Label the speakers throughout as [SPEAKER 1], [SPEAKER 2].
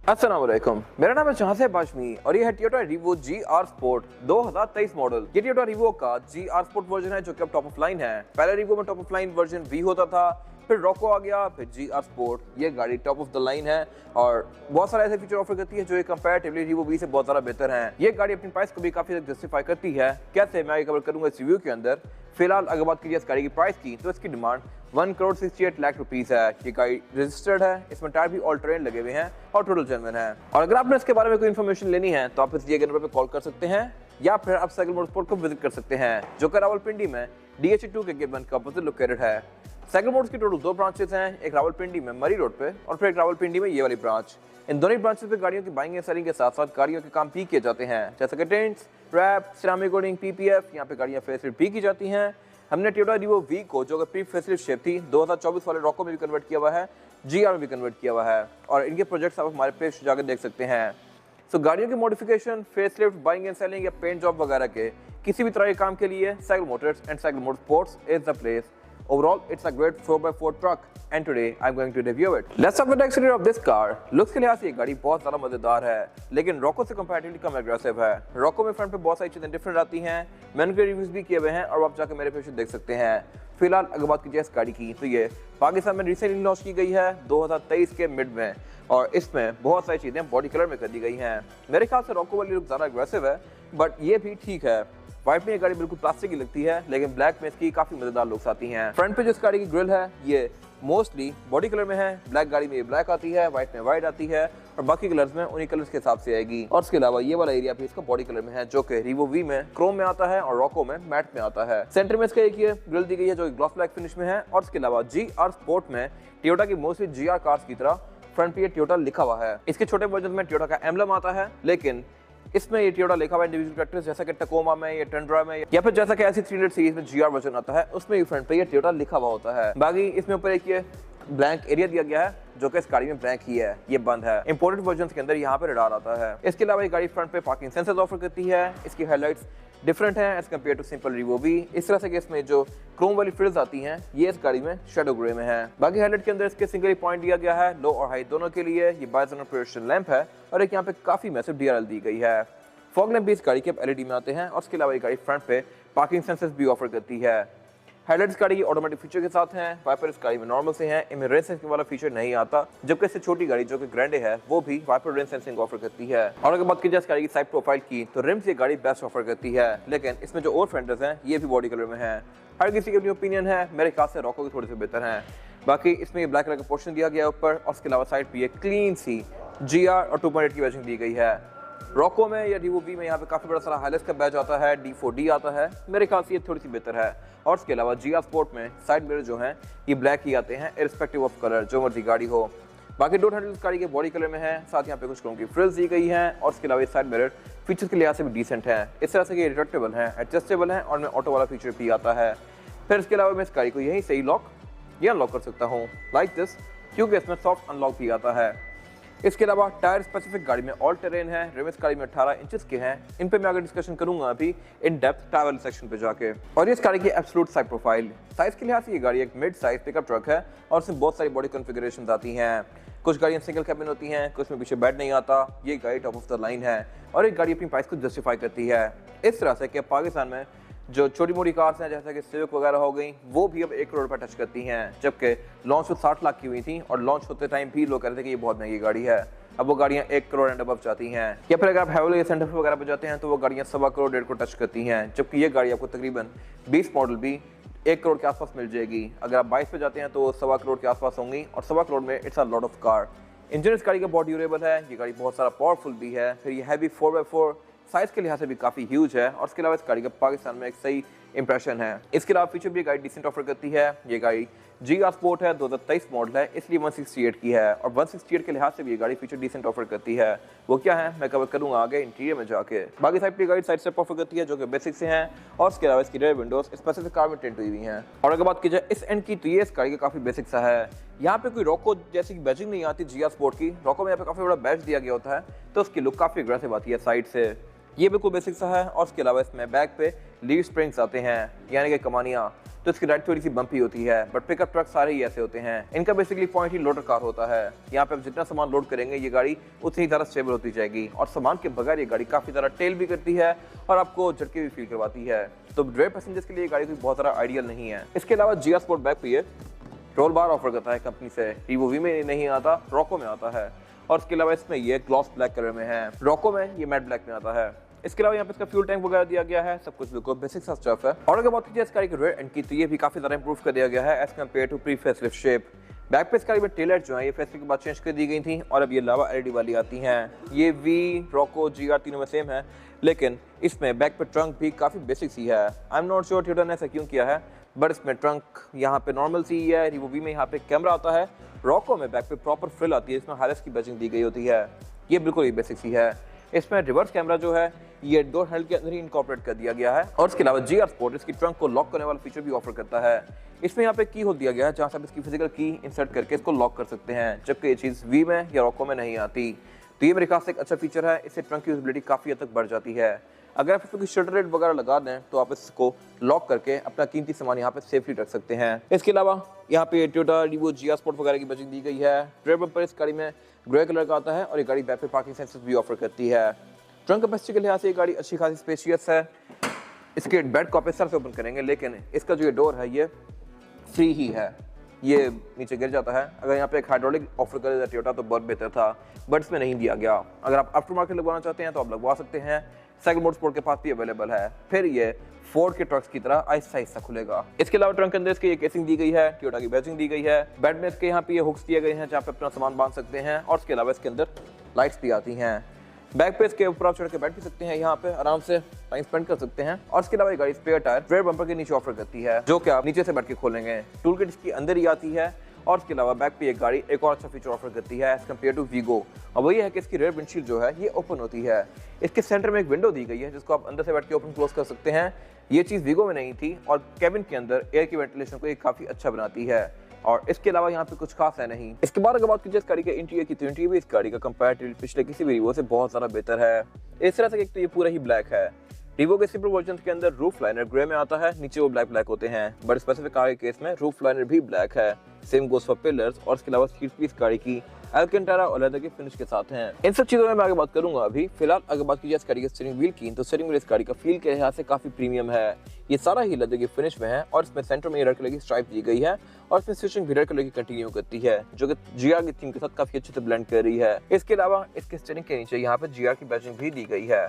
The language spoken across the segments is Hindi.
[SPEAKER 1] अस्सलाम वालेकुम, मेरा नाम है जहां बाशमी और ये है Toyota Revo GR sport 2023 model. ये टोयोटा रीवो का GR स्पोर्ट वर्जन है जो कि अब टॉप ऑफ लाइन है। पहले रीवो में top of line version V होता था, फिर रॉको आ गया, फिर GR स्पोर्ट। ये गाड़ी टॉप ऑफ द लाइन है और बहुत सारे ऐसे फीचर ऑफर करती है जो कंपैरेटिवली रीवो V से बहुत ज़्यादा बेहतर हैं। ये गाड़ी अपनी प्राइस को भी काफ़ी जस्टिफाई करती है। कैसे, मैं आगे कवर करूंगा इस रिव्यू के अंदर। फिलहाल अगर बात कीजिए इस गाड़ी की प्राइस की, तो इसकी डिमांड 1,68,00,000 रुपीस है। ये गाड़ी रजिस्टर्ड है, इसमें टायर भी ऑल टेरेन लगे हुए हैं और टोटल जेन्युइन है। और अगर आपने इसके बारे में कोई इन्फॉर्मेशन लेनी है तो आप इस दिए गए नंबर पर कॉल कर सकते हैं या फिर आप साइकिल मोटरस्पोर्ट को विजिट कर सकते हैं जो कि रावलपिंडी में DH2 के गेट 1 के अपोजिट लोकेटेड है। साइकिल मोटर्स की टोटल 2 ब्रांचेस हैं, एक रावलपिंडी में मरी रोड पे और फिर एक रावलपिंडी में ये वाली ब्रांच। इन दोनों ब्रांचेस पे गाड़ियों की बाइंग एंड सेलिंग के साथ साथ गाड़ियों के काम भी किए जाते हैं, जैसे कि tents, wrap, ceramic coating, PPF। यहाँ पे गाड़ियाँ फेसलिफ्ट भी की जाती हैं। हमने टोयोटा रीवो V को जो कि प्री फेसलिफ्ट शेप थी 2024 वाले रॉको में भी कन्वर्ट किया हुआ है, GR में भी कन्वर्ट किया हुआ है और इनके प्रोजेक्ट्स आप हमारे पेज जाकर देख सकते हैं। सो गाड़ियों की modification, facelift, buying and selling या पेंट जॉब वगैरह के किसी भी तरह के काम के लिए cycle Motors and cycle motorsports is the place. Overall, it's a great 4x4 truck and today I'm going to review it. Let's start with the exterior of this car. Looks के लिहाज से ये गाड़ी बहुत ज़्यादा मजेदार है, लेकिन रॉको से कंपैरेटिवली कम एग्रेसिव है। रॉको में फ्रंट पे बहुत सारी चीज़ें डिफरेंट आती हैं, मैंने के रिव्यूज भी किए हुए हैं और आप जाकर मेरे पेज देख सकते हैं। फिलहाल अगर बात कीजिए इस गाड़ी की, तो ये पाकिस्तान में रिसेंटली लॉन्च की गई है 2023 के मिड में और इसमें बहुत सारी चीज़ें बॉडी कलर में कर दी गई हैं। मेरे ख्याल से रॉको वाली लुक ज़्यादा एग्रेसिव है, बट ये भी ठीक है। व्हाइट में ये गाड़ी बिल्कुल प्लास्टिक की लगती है, लेकिन ब्लैक में इसकी काफी मजेदार लुक्स आती हैं। फ्रंट पे जो इस गाड़ी की ग्रिल है ये मोस्टली बॉडी कलर में है। ब्लैक गाड़ी में ये ब्लैक आती है, व्हाइट में व्हाइट आती है और बाकी कलर्स में उन्हीं कलर्स के हिसाब से आएगी। और इसके अलावा ये वाला एरिया भी इसका बॉडी कलर में है जो कि रीवो V में क्रोम में आता है और रॉको में मैट में आता है। सेंटर में इसका एक ये ग्रिल दी गई है जो ग्लॉस ब्लैक फिनिश में है और इसके अलावा GR स्पोर्ट में टोयोटा की मोस्टली GR कार्स की तरह फ्रंट पे टोयोटा लिखा हुआ है। इसके छोटे वर्जन में टोयोटा का एम्बलम आता है, लेकिन इसमें ये टोयोटा लिखा हुआ है इंडिविजुअल ट्रैक्टर्स जैसा कि टकोमा में या टंड्रा में या फिर जैसा कि ऐसी 300 सीरीज में GR वर्जन आता है उसमें ये फ्रंट पे ये टोयोटा लिखा हुआ होता है। बाकी इसमें ऊपर एक ये ब्लैंक एरिया दिया गया है जो कि इस गाड़ी में ब्लैंक ही है, ये बंद है। इंपोर्टेड वर्जन के अंदर यहाँ पे रडार आता है। इसके अलावा ये गाड़ी फ्रंट पे पार्किंग सेंसर्स ऑफर करती है। इसकी हेडलाइट्स डिफरेंट है as compare to simple Revo V। इस तरह से कि इसमें जो क्रोम वाली फ्रिल्स आती हैं ये इस गाड़ी में शेडो ग्रे में है। बाकी हेडलाइट के अंदर इसके सिंगल पॉइंट दिया गया है, लो और हाई दोनों के लिए। ये बाइजोनल प्रोजेक्शन लैंप है और एक यहाँ पे काफी मैसिव DRL दी गई है। फॉग लैंप भी इस गाड़ी के LED में आते हैं और इसके अलावा ये गाड़ी फ्रंट पे पार्किंग सेंसर्स भी ऑफर करती है। हेडलाइट्स गाड़ी की ऑटोमेटिक फीचर के साथ हैं, वाइपर इस गाड़ी में नॉर्मल से हैं, इनमें रेन सेंसिंग वाला फीचर नहीं आता, जबकि इससे छोटी गाड़ी जो कि ग्रैंडे है वो भी वाइपर रेन सेंसिंग ऑफर करती है। और अगर बात की जाए इस गाड़ी की साइड प्रोफाइल की, तो रिम्स ये गाड़ी बेस्ट ऑफर करती है, लेकिन इसमें जो और फेंडर्स हैं ये भी बॉडी कलर में है। हर किसी की अपनी ओपिनियन है, मेरे ख्याल से रॉको की थोड़ी सी बेहतर है। बाकी इसमें ये ब्लैक कलर का पोर्शन दिया गया है ऊपर और उसके अलावा साइड पे ये क्लीन सी GR और 2.8 की बैजिंग दी गई है। रॉको में या रीवो V में यहाँ पे काफी बड़ा सारा हाइलेक्स का बैच आता है, D4D आता है, मेरे ख्याल से ये थोड़ी सी बेहतर है। और इसके अलावा GR स्पोर्ट में साइड मिरर जो हैं ये ब्लैक ही आते हैं इररिस्पेक्टिव ऑफ कलर, जो मर्जी गाड़ी हो। बाकी डोर हैंडल्स गाड़ी के बॉडी कलर में है, साथ यहाँ पे कुछ क्रोम की फ्रिल्स दी गई हैं और इसके अलावा साइड मिरर फीचर्स के लिहाज से भी डिसेंट है। इस तरह से ये रिट्रैक्टेबल है, एडजस्टेबल है और में ऑटो वाला फीचर भी आता है। फिर इसके अलावा मैं इस गाड़ी को यहीं से ही लॉक या अनलॉक कर सकता हूँ लाइक दिस, क्योंकि इसमें सॉफ्ट अनलॉक भी आता है। इसके अलावा टायर स्पेसिफिक गाड़ी में ऑल टेरेन है, रिम इस गाड़ी में 18 इंचेस के हैं। इन पे मैं आगे डिस्कशन करूंगा अभी इन डेप्थ टायर सेक्शन पे जाके। और इस गाड़ी की एब्सोल्यूट साइड प्रोफाइल साइज के लिहाज से ये गाड़ी एक मिड साइज पिकअप ट्रक है और इसमें बहुत सारी बॉडी कॉन्फ़िगरेशंस आती हैं। कुछ गाड़ियाँ सिंगल कैबिन होती हैं, कुछ में पीछे बेड नहीं आता। ये गाड़ी टॉप ऑफ द लाइन है और एक गाड़ी अपनी प्राइस को जस्टिफाई करती है इस तरह से कि पाकिस्तान में जो छोटी मोटी कार्स हैं जैसे कि सिविक वगैरह हो गई वो भी अब 1 करोड़ पर टच करती हैं, जबकि लॉन्च तो 60 लाख की हुई थी और लॉन्च होते टाइम भी लोग कह रहे थे कि ये बहुत महंगी गाड़ी है। अब वो गाड़ियाँ 1 करोड़ एंड अबव जाती हैं। या फिर अगर आप हैवल सेंटर वगैरह पर जाते हैं तो वो गाड़ियाँ 1.25 करोड़ 1.5 करोड़ टच करती हैं, जबकि ये गाड़ी आपको तकरीबन 20 मॉडल भी 1 करोड़ के आसपास मिल जाएगी। अगर आप 22 पे जाते हैं तो 1.25 करोड़ के आसपास होंगी और 1.25 करोड़ में it's a lot of car. Engine इस गाड़ी का बहुत ड्यूरेबल है, ये गाड़ी बहुत सारा पावरफुल भी है। फिर ये हैवी 4x4 साइज के लिहाज से भी काफ़ी ह्यूज है और इसके अलावा इस गाड़ी का पाकिस्तान में एक सही इंप्रेशन है। इसके अलावा फीचर भी गाड़ी डिसेंट ऑफर करती है। ये गाड़ी GR स्पोर्ट है, 2023 मॉडल है, इसलिए 168 की है और 168 के लिहाज से भी ये गाड़ी फीचर डिसेंट ऑफर करती है। वो क्या है मैं कवर करूंगा आगे इंटीरियर में जाके। बाकी साइड पे गाड़ी साइड स्टेप ऑफर करती है जो कि बेसिक से हैं और इसके अलावा इसकी रेयर विंडोज स्पेसिफिक कार में टिंट हुई हुई हैं। और अगर बात की जाए इस एंड की, तो ये इस गाड़ी का काफ़ी बेसिक सा है। यहाँ पे कोई रॉको जैसी की बैजिंग नहीं आती GR स्पोर्ट की। रॉको में यहाँ पे काफ़ी बड़ा बैच दिया गया होता है तो उसकी लुक काफ़ी अग्रेसिव आती है साइड से। ये बिल्कुल बेसिक सा है और इसके अलावा इसमें बैक पे लीव स्प्रिंग्स आते हैं यानी कि कमानियाँ। तो इसकी राइड थोड़ी सी बम्पी होती है, बट पिकअप ट्रक सारे ही ऐसे होते हैं। इनका बेसिकली पॉइंट ही लोडर कार होता है। यहाँ पे आप जितना सामान लोड करेंगे ये गाड़ी उतनी ज़्यादा स्टेबल होती जाएगी, और सामान के बगैर ये गाड़ी काफ़ी ज़्यादा टेल भी करती है और आपको झटके भी फील करवाती है। तो ड्राइव पैसेंजर्स के लिए ये गाड़ी कोई बहुत ज़्यादा आइडियल नहीं है। इसके अलावा GR स्पोर्ट बैक पे ये रोल बार ऑफर करता है कंपनी से। रीवो वी में नहीं आता, रॉको में आता है। और इसके अलावा इसमें ये ग्लॉस ब्लैक कलर में है, रॉको में ये मैट ब्लैक में आता है। इसके अलावा यहाँ पे इसका फ्यूल टैंक वगैरह दिया गया है, सब कुछ बिल्कुल बेसिक सा स्टफ है। और अगर बात कीजिए इस गाड़ी के रेयर एंड की, तो ये भी काफी ज्यादा इंप्रूव कर दिया गया है as compare to pre facelift shape. Back पे इस गाड़ी में टेल लाइट जो है ये फेसलिफ्ट के बाद चेंज कर दी गई थी, और अब ये लावा LED वाली आती हैं। ये वी, रॉको, GR तीनों में सेम है, लेकिन इसमें बैक पे ट्रंक भी काफी बेसिक सी है। I am not sure Toyota ने ऐसा क्यों किया है, बट इसमें ट्रंक यहाँ पे नॉर्मल सी है। रिवो वी में यहाँ पे कैमरा आता है, रॉको में बैक पे प्रॉपर फ्रिल आती है, इसमें हाइरेस की बैजिंग दी गई होती है। ये बिल्कुल ही बेसिक सी है। इसमें रिवर्स कैमरा जो है ये डोर हैंडल के अंदर ही इनकॉर्पोरेट कर दिया गया है। और इसके अलावा GR स्पोर्ट इसकी ट्रंक को लॉक करने वाला फीचर भी ऑफर करता है। इसमें यहाँ पे की होल दिया गया है, जहाँ से आप इसकी फिजिकल की इंसर्ट करके इसको लॉक कर सकते हैं, जबकि ये चीज़ वी में या रॉको में नहीं आती। तो ये मेरे ख्याल से एक अच्छा फीचर है, इससे ट्रंक की यूजिबिलिटी काफ़ी हद तक बढ़ जाती है। अगर आप इसमें शटर रेट वगैरह लगा दें तो आप इसको लॉक करके अपना कीमती सामान यहाँ पे सेफली रख सकते हैं। इसके अलावा यहाँ पे टोयोटा रिवो GR स्पोर्ट वगैरह की बैजिंग दी गई है। ड्राइवर बम्पर इस गाड़ी में ग्रे कलर का आता है, और ये गाड़ी बैक पे पार्किंग सेंसर्स भी ऑफर करती है। ट्रंक कैपेसिटी के लिहाज से ये गाड़ी अच्छी खासी स्पेशियस है। इसके बेड को आप इस तरह से ओपन करेंगे, लेकिन इसका जो ये डोर है ये फ्री ही है, ये नीचे गिर जाता है। अगर यहाँ पे एक हाइड्रोलिक ऑफर करे टोयोटा तो बहुत बेहतर था, बट इसमें नहीं दिया गया। अगर आप आफ्टर मार्केट लगवाना चाहते हैं तो आप लगवा सकते हैं। साइकिल मोटरस्पोर्ट के पास भी अवेलेबल है। फिर ये फोर्ड के ट्रक्स की तरह आहिस्ता आहिस्ता खुलेगा। इसके अलावा ट्रंक के अंदर इसकी ये केसिंग दी गई है, टोयोटा की बैजिंग दी गई है। बेड में इसके यहाँ पे ये हुक्स दिए गए हैं जहाँ पे अपना सामान बांध सकते हैं, और इसके अलावा इसके अंदर लाइट्स भी आती हैं। बैक पे इसके ऊपर आप चढ़ के बैठ भी सकते हैं, यहाँ पे आराम से टाइम स्पेंड कर सकते हैं। और इसके अलावा ये गाड़ी स्पेयर टायर रेयर बम्पर के नीचे ऑफर करती है, जो कि आप नीचे से बैठ के खोलेंगे। टूल किट इसकी अंदर ही आती है। और इसके अलावा बैक पे ये गाड़ी एक और अच्छा फीचर ऑफर करती है एज कम्पेयर टू वीगो, और वही है कि इसकी रेयर विंडशील्ड जो है ये ओपन होती है। इसके सेंटर में एक विंडो दी गई है जिसको आप अंदर से बैठ के ओपन क्लोज कर सकते हैं। ये चीज़ वीगो में नहीं थी, और केबिन के अंदर एयर की वेंटिलेशन को ये काफ़ी अच्छा बनाती है। और इसके अलावा यहाँ पे कुछ खास है नहीं। इसके बाद अगर बात कीजिए इस गाड़ी के इंटीरियर की, तो इंटीरियर भी इस गाड़ी का कंपैरेटिवली पिछले किसी भी रिवो से बहुत ज़्यादा बेहतर है। इस तरह से एक तो ये पूरा ही ब्लैक है। रिवो के सिंपल वर्जन के अंदर रूफ लाइनर ग्रे में आता है, नीचे वो ब्लैक होते हैं, बट स्पेसिफिक कार के केस में रूफ लाइनर भी ब्लैक है। Same goes for pillars. और इसके अलावा सीट भी इस गाड़ी की एल्केंटारा और लेदर के फिनिश के साथ हैं। इन सब चीजों में मैं आगे बात करूंगा। अभी फिलहाल अगर बात कीजिए इस गाड़ी के स्टीयरिंग व्हील की, तो स्टीयरिंग व्हील इस गाड़ी का फील के लिहाज से काफी प्रीमियम है। ये सारा ही लेदर के फिनिश में है, और इसमें सेंटर में रेड कलर की स्ट्राइप दी गई है, और इसमें स्विचिंग भी रेड कलर की कंटिन्यू करती है, जो कि GR की थीम के साथ काफी अच्छे से ब्लेंड कर रही है। इसके अलावा इसके स्टीयरिंग के नीचे यहाँ पे GR की बैजिंग भी दी गई है।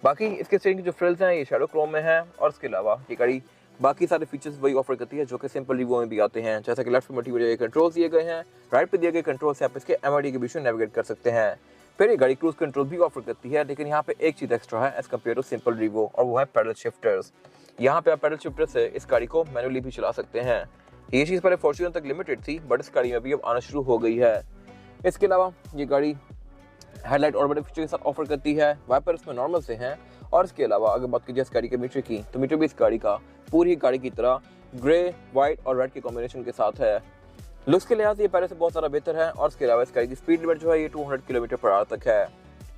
[SPEAKER 1] बाकी इसके स्टीयरिंग की जो फ्रिल्स हैं ये शैडो क्रोम में है। और इसके अलावा ये गाड़ी बाकी सारे फीचर्स वही ऑफर करती है जो कि सिंपल रिवो में भी आते हैं, जैसे कि लेफ्ट में मल्टीमीडिया के कंट्रोल्स दिए गए हैं, राइट पे दिए गए कंट्रोल से आप इसके MID के बीच में नेविगेट कर सकते हैं। फिर ये गाड़ी क्रूज कंट्रोल भी ऑफर करती है, लेकिन यहाँ पे एक चीज़ एक्स्ट्रा है as compare to simple Revo, और वो है पैडल शिफ्टर्स। यहाँ पे आप पैडल शिफ्टर से इस गाड़ी को मैनुअली भी चला सकते हैं। ये चीज़ पहले फॉर्च्यूनर तक लिमिटेड थी, बट इस गाड़ी में भी अब आना शुरू हो गई है। इसके अलावा ये गाड़ी हेडलाइट और बड़े फीचर के साथ ऑफर करती है। वाइपर इसमें नॉर्मल से हैं। और इसके अलावा अगर बात कीजिए इस गाड़ी के मीटर की, तो मीटर भी इस गाड़ी का पूरी गाड़ी की तरह ग्रे, व्हाइट और रेड के कॉम्बिनेशन के साथ है। लुक्स के लिहाज से ये पहले से बहुत ज़्यादा बेहतर है। और इसके अलावा इस गाड़ी की स्पीड लिमिट जो है ये 200 km/h तक है।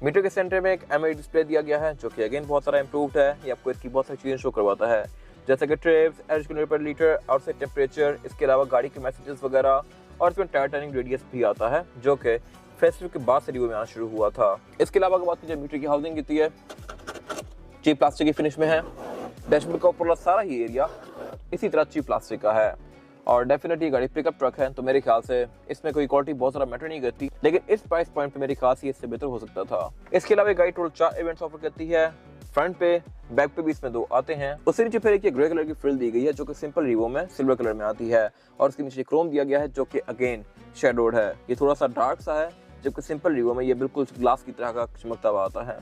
[SPEAKER 1] मीटर के सेंटर में एक MID डिस्प्ले दिया गया है, जो कि अगेन बहुत सारा इंप्रूव्ड है। ये आपको इसकी बहुत सारी चीज़ें शो करवाता है, जैसे कि trips, average km/l, outside temperature, इसके अलावा गाड़ी के मैसेजेस वगैरह। और इसमें टायर टर्निंग रेडियस भी आता है, जो कि फेस्टिवल के बाद से रिव्यू में आना शुरू हुआ था। इसके अलावा अगर बात कीजिए मीटर की हाउसिंग कितनी है, चीप प्लास्टिक की फिनिश में है। डैशबोर्ड का ऊपर सारा ही एरिया इसी तरह चीप प्लास्टिक का है। और डेफिनेटली गाड़ी पिकअप ट्रक है, तो मेरे ख्याल से इसमें कोई क्वालिटी बहुत ज़्यादा मैटर नहीं करती, लेकिन इस प्राइस पॉइंट पे मेरे ख्याल से इससे बेहतर हो सकता था। इसके अलावा गाड़ी टोटल 4 इवेंट्स ऑफर करती है। फ्रंट पे, बैक पे भी इसमें 2 आते हैं। उससे नीचे फिर एक ग्रे कलर की फ्रिल दी गई है, जो कि सिंपल रिवो में सिल्वर कलर में आती है। और उसके नीचे क्रोम दिया गया है, जो कि अगेन शेडोड है। ये थोड़ा सा डार्क सा है, जबकि सिंपल रिवो में ये बिल्कुल ग्लास की तरह का चमकता हुआ आता है।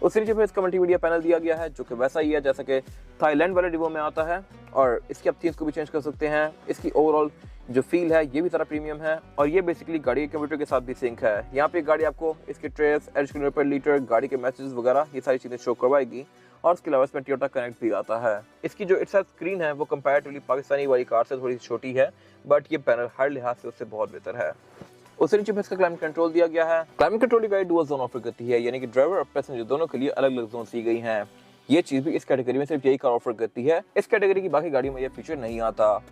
[SPEAKER 1] उसके नीचे फिर इसका मल्टीमीडिया पैनल दिया गया है, जो कि वैसा ही है जैसा कि थाईलैंड वाले रिवो में आता है। और इसकी आप थीम्स को भी चेंज कर सकते हैं। इसकी ओवरऑल जो फील है ये भी सारा प्रीमियम है, और ये बेसिकली गाड़ी के कंप्यूटर के साथ भी सिंक है। यहाँ पे गाड़ी आपको इसके ट्रेस, एवरेज km/l, गाड़ी के मैसेजेस वगैरह ये सारी चीज़ें शो करवाएगी। और इसके अलावा इसमें टोयोटा कनेक्ट भी आता है। इसकी जो इट्स स्क्रीन है वो कंपैरेटिवली पाकिस्तानी वाली कार से थोड़ी छोटी है, बट ये पैनल हर लिहाज से उससे बहुत बेहतर है। उससे नीचे इसका क्लाइमेट कंट्रोल दिया गया है। क्लाइमेट कंट्रोल की गाड़ी डुअल जोन ऑफर करती है, यानी कि ड्राइवर और पैसेंजर दोनों के लिए अलग अलग जोन दी गई हैं। ये चीज़ भी इस कैटेगरी में सिर्फ यही कार ऑफर करती है। इस कैटेगरी की बाकी गाड़ियों में ये फीचर नहीं आता।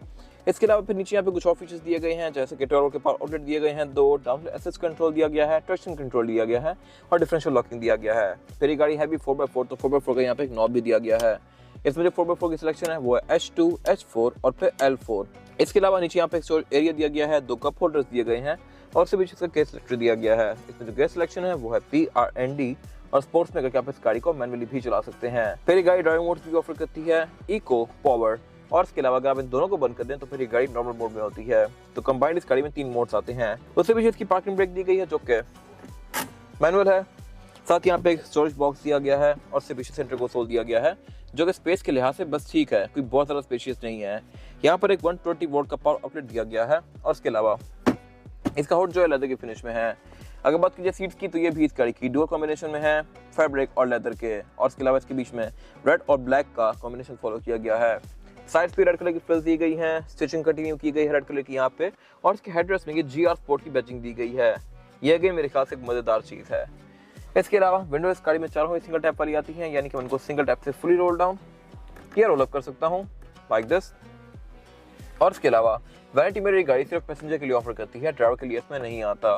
[SPEAKER 1] इसके अलावा फिर नीचे यहाँ पे कुछ और फीचर्स दिए गए हैं, जैसे कि टर्बो के पावर आउटलेट दिए गए हैं 2, डाउन एसिस्ट कंट्रोल दिया गया है, ट्रैक्शन कंट्रोल दिया गया है और डिफरेंशियल लॉकिंग दिया गया है। फिर ये गाड़ी है भी 4x4, तो 4x4 का यहाँ पे एक नॉब भी दिया गया है। इसमें जो 4x4 की सिलेक्शन है वो है H2, H4 और फिर L4। इसके अलावा नीचे यहाँ पे एक स्टोरेज एरिया दिया गया है, 2 कप होल्डर्स दिए गए हैं और उसके बीच इसका गेयर सिलेक्टर दिया गया है। इसमें जो गेयर सिलेक्शन है वो है PRND और स्पोर्ट्स में करके आप इस गाड़ी को मैनुअली भी चला सकते हैं। फिर ये गाड़ी ड्राइविंग मोड्स भी ऑफर करती है, इको, पावर और इसके अलावा अगर आप इन दोनों को बंद कर दें तो फिर ये गाड़ी नॉर्मल मोड में होती है। तो कंबाइंड इस गाड़ी में 3 मोड्स आते हैं। उससे पीछे इसकी पार्किंग ब्रेक दी गई है जो कि मैनुअल है। साथ ही यहाँ पे एक स्टोरेज बॉक्स दिया गया है और उससे पीछे सेंटर कंसोल दिया गया है जो कि स्पेस के लिहाज से बस ठीक है, कोई बहुत ज़्यादा स्पेशियस नहीं है। यहाँ पर एक 120 वोल्ट का पावर आउटलेट दिया गया है और इसके अलावा इसका हुड जो है लेदर के फिनिश में है। अगर बात कीजिए सीट्स की तो ये भी इस गाड़ी की डुअल कॉम्बिनेशन में है, फैब्रिक और लेदर के, और इसके अलावा इसके बीच में रेड और ब्लैक का कॉम्बिनेशन फॉलो किया गया है। साइड्स पे रेड कलर की फ्रिल्स दी गई हैं, स्टिचिंग कंटिन्यू की गई है रेड कलर की यहाँ पे, और इसके हेडरेस्ट में ये GR स्पोर्ट की बैजिंग दी गई है। ये अगेन मेरे ख्याल से एक मजेदार चीज़ है। इसके अलावा विंडो इस गाड़ी में चारों ही सिंगल टैप वाली आती हैं, यानी कि मैं उनको सिंगल टैप से फुली रोल डाउन या रोल अप कर सकता हूँ लाइक दिस। और इसके अलावा वैनिटी मिरर गाड़ी सिर्फ पैसेंजर के लिए ऑफर करती है, ड्राइवर के लिए इसमें नहीं आता।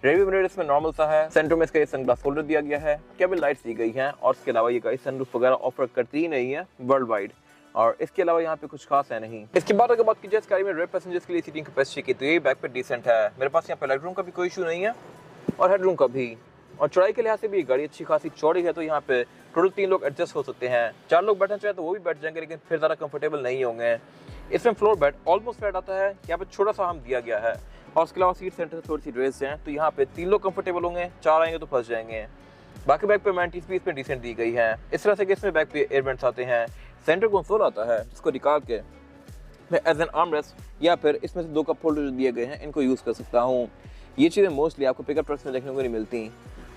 [SPEAKER 1] रेडियो मिरर इसमें नॉर्मल सा है, सेंटर में इसका सनग्लास होल्डर दिया गया है, केबल लाइट्स दी गई हैं और इसके अलावा ये गाड़ी सनरूफ वगैरह ऑफर करती ही नहीं है वर्ल्ड वाइड, और इसके अलावा यहाँ पे कुछ खास है नहीं। इसके बाद अगर बात कीजिए इस गाड़ी में रेयर पैसेंजर्स के लिए सीटिंग कैपेसिटी की तो ये बैक पे डिसेंट है। मेरे पास यहाँ पे लेग रूम का भी कोई इशू नहीं है और हेड रूम का भी, और चौड़ाई के लिहाज से भी गाड़ी अच्छी खासी चौड़ी है, तो यहाँ पे टोटल 3 लोग एडजस्ट हो सकते हैं। 4 लोग बैठना चाहे तो वो भी बैठ जाएंगे, लेकिन फिर ज़्यादा कंफर्टेबल नहीं होंगे। इसमें फ्लोर बेड ऑलमोस्ट फ्लैट आता है, यहाँ पे छोटा सा हम दिया गया है और उसके अलावा सीट सेंटर थोड़ी सी रेस्ड हैं, तो यहाँ पे 3 लोग कंफर्टेबल होंगे, 4 आएंगे तो फंस जाएंगे। बाकी बैक पे मैंटीज भी इसमें डिसेंट दी गई है। इस तरह से कि इसमें बैक पे एयर वेंट्स आते हैं, सेंटर कंसोल आता है जिसको निकाल के मैं एज एन आर्म रेस्ट या फिर इसमें से 2 कप होल्डर जो दिए गए हैं इनको यूज़ कर सकता हूँ। ये चीज़ें मोस्टली आपको पिकअप ट्रक्स में देखने को नहीं मिलती।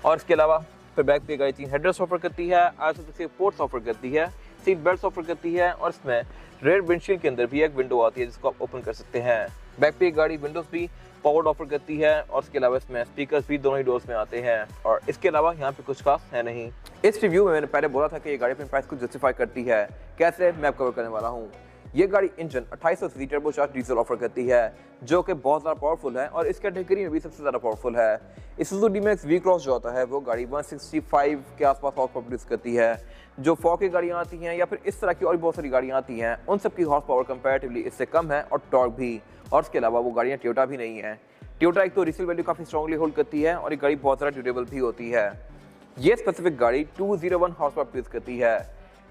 [SPEAKER 1] और इसके अलावा फिर बैक पे गाड़ी 3 हेडरेस्ट ऑफर करती है, ISO पोर्ट्स ऑफर करती है, सीट बेल्ट ऑफर करती है और इसमें रेयर विंडशील्ड के अंदर भी एक विंडो आती है जिसको आप ओपन कर सकते हैं। बैक पे गाड़ी विंडोज भी पावर्ड ऑफर करती है और इसके अलावा इसमें स्पीकर्स भी दोनों ही डोर्स में आते हैं, और इसके अलावा यहाँ पे कुछ खास है नहीं। इस रिव्यू में मैंने पहले बोला था कि ये गाड़ी अपने प्राइस को जस्टिफाई करती है, कैसे मैं कवर करने वाला हूँ। ये गाड़ी engine 2800 CC turbocharge diesel offer करती है जो कि बहुत ज़्यादा पावरफुल है और इस कैटेगरी में भी सबसे ज़्यादा पावरफुल है। Isuzu D-Max V-Cross जो होता है वो गाड़ी 165 के आसपास हॉर्स पावर प्रोड्यूस करती है। जो 4 की गाड़ियाँ आती हैं या फिर इस तरह की और बहुत सारी गाड़ियाँ आती हैं उन सब की हॉर्स पावर कंपैरेटिवली इससे कम है और टॉर्क भी, और इसके अलावा वो गाड़ियाँ टोयोटा भी नहीं है। टोयोटा एक तो रीसेल वैल्यू काफ़ी स्ट्रॉन्गली होल्ड करती है और ये गाड़ी बहुत ज़्यादा ड्यूरेबल भी होती है। ये स्पेसिफिक गाड़ी 201 हॉर्स पावर प्रोड्यूस करती है।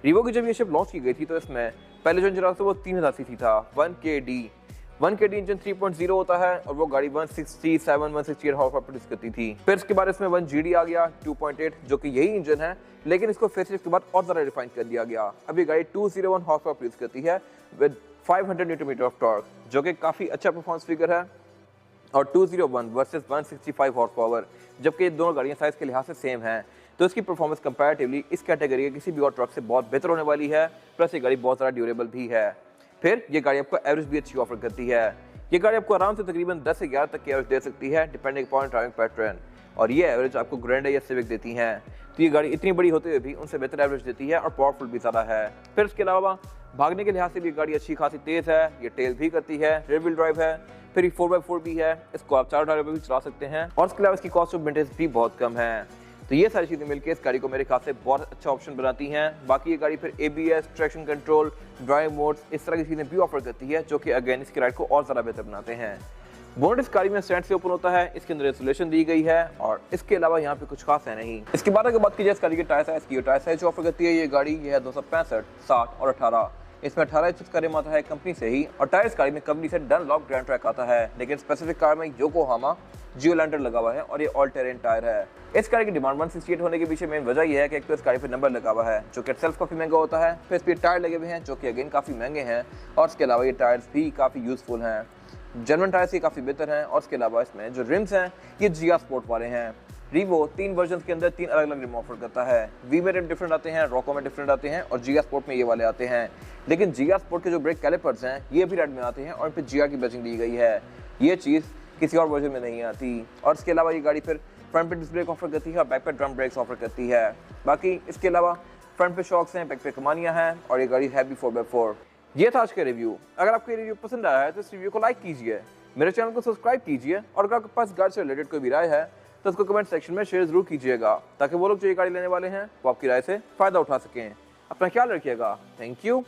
[SPEAKER 1] रिवो की जब ये शिप लॉन्च की गई थी तो इसमें पहले जो इंजन था वो 3000 सीसी था, 1KD इंजन 3.0 होता है और वो गाड़ी 168 हॉर्स पावर प्रोड्यूस करती थी। फिर इसके बाद इसमें 1GD आ गया 2.8 जो कि यही इंजन है, लेकिन इसको फेसलिफ्ट के बाद और ज़्यादा रिफाइन कर दिया गया। अब ये गाड़ी 201 हॉर्स पावर प्रोड्यूस करती है with 500 newton metre of torque, जो कि काफ़ी अच्छा परफॉर्मेंस फिगर है, और 201 वर्सेस 165 हॉर्स पावर, जबकि ये दोनों गाड़ियाँ साइज़ के लिहाज से सेम हैं, तो इसकी परफॉर्मेंस कंपैरेटिवली इस कैटेगरी के किसी भी और ट्रक से बहुत बेहतर होने वाली है। प्लस ये गाड़ी बहुत ज़्यादा ड्यूरेबल भी है। फिर ये गाड़ी आपको एवरेज भी अच्छी ऑफर करती है। ये गाड़ी आपको आराम से तकरीबन 10 से 11 तक की एवरेज दे सकती है डिपेंडिंग अपॉन ड्राइविंग पैटर्न, और ये एवरेज आपको ग्रैंड या सिविक देती हैं। तो ये गाड़ी इतनी बड़ी होते हुए भी उनसे बेहतर एवरेज देती है और पावरफुल भी ज़्यादा है। फिर इसके अलावा भागने के लिहाज से भी गाड़ी अच्छी खासी तेज़ है, ये टेल भी करती है, रेयर व्हील ड्राइव है, फिर 4x4 भी है, इसको आप 4 टायर पर भी चला सकते हैं, और इसके अलावा इसकी कॉस्ट ऑफ मेंटेनेंस भी बहुत कम है। तो ये सारी चीज़ें मिलकर इस गाड़ी को मेरे ख्याल से बहुत अच्छा ऑप्शन बनाती हैं। बाकी ये गाड़ी फिर ABS, traction control, drive modes, इस तरह की चीज़ें भी ऑफर करती है जो कि अगेन इसकी राइड को और ज़्यादा बेहतर बनाते हैं। बोनट इस गाड़ी में स्टैंड से ओपन होता है, इसके अंदर इंसुलेशन दी गई है, और इसके अलावा यहाँ पे कुछ खास है नहीं। इसके बाद अगर बात की जाए इस गाड़ी के टायर साइज की, टायर साइज जो ऑफर करती है ये गाड़ी, ये है 265, 60 और 18। इसमें 18 इंच का रिम आता है कंपनी से ही, और टायर इस गाड़ी में कंपनी से डनलॉप ग्रैंड ट्रैक आता है, लेकिन स्पेसिफिक कार में योकोहामा जियोलैंडर लगा हुआ है और ये ऑल टेरेन टायर है। इस गाड़ी की डिमांड 168 होने के पीछे मेन वजह यह है कि एक तो इस गाड़ी पर नंबर लगा हुआ है जो कि सेल्फ काफ़ी महंगा होता है, फिर इस पर टायर लगे हुए हैं जो कि अगेन काफ़ी महंगे हैं, और इसके अलावा ये टायर्स भी काफ़ी यूजफुल हैं, जर्मन टायर्स ही काफ़ी बेहतर हैं, और इसके अलावा इसमें जो रिम्स हैं ये GR स्पोर्ट वाले हैं। रिवो 3 वर्जन के अंदर 3 अलग अलग रिम ऑफर करता है। वी में रिम डिफरेंट आते हैं, रॉको में डिफरेंट आते हैं, और GR स्पोर्ट में ये वाले आते हैं। लेकिन GR स्पोर्ट के जो ब्रेक कैलिपर्स हैं ये भी रेड में आते हैं और इन पर GR की बैचिंग दी गई है। ये चीज़ किसी और वर्जन में नहीं आती। और इसके अलावा ये गाड़ी फिर फ्रंट पे डिस्क ब्रेक ऑफर करती है और बैक पे ड्रम ब्रेक्स ऑफर करती है। बाकी इसके अलावा फ्रंट पे शॉक्स हैं, बैक पे कमानियां हैं और ये गाड़ी है भी 4x4। ये था आज का रिव्यू। अगर आपको ये रिव्यू पसंद आया है तो इस रिव्यू को लाइक कीजिए, मेरे चैनल को सब्सक्राइब कीजिए और अगर आपके पास गाड़ी से रिलेटेड कोई भी राय है तो उसको कमेंट सेक्शन में शेयर जरूर कीजिएगा, ताकि वो लोग जो ये गाड़ी लेने वाले हैं वो आपकी राय से फायदा उठा सकें। अपना ख्याल रखिएगा। Thank you.